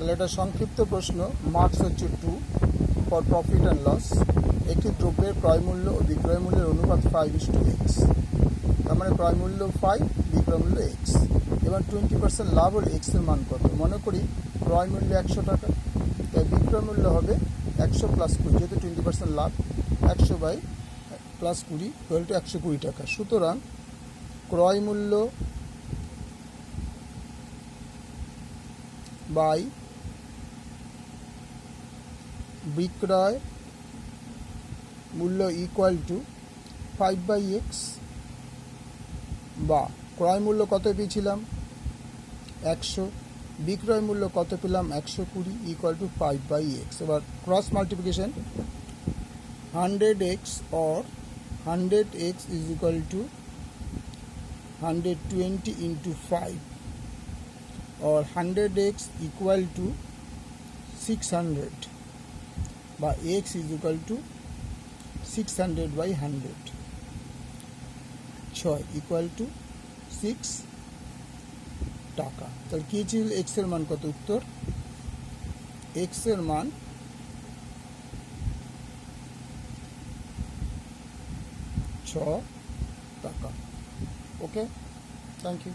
তাহলে এটা সংক্ষিপ্ত প্রশ্ন। মার্কস হচ্ছে 2 ফর প্রফিট অ্যান্ড লস। একটি দ্রব্যের ক্রয় মূল্য ও বিক্রয় মূল্যের অনুপাত 5:x। তার মানে ক্রয় মূল্য 5, বিক্রয় মূল্য x। এবার 20% লাভ হলে x এর মান কত? মনে করি ক্রয় মূল্য 100 টাকা, তাই বিক্রয় মূল্য হবে 100 প্লাস 20, যেহেতু 20% লাভ, 100 বাই প্লাস 20 ইকুয়াল টু 120 টাকা। সুতরাং ক্রয় মূল্য বাই বিক্রয় মূল্য ইকুয়াল টু 5/x, বা ক্রয় মূল্য কত পেয়েছিলাম 100, বিক্রয় মূল্য কত পেলাম 120, ইকুয়াল টু 5/x। এবার cross multiplication, 100x or 100x is equal to 120 into 5, or 100x equal to 600, বা x is equal to 600/100, 6 equal to 6 টাকা। তাহলে কি ছিল x এর মান কত? উত্তর x এর মান 6 টাকা। ওকে, থ্যাংক ইউ।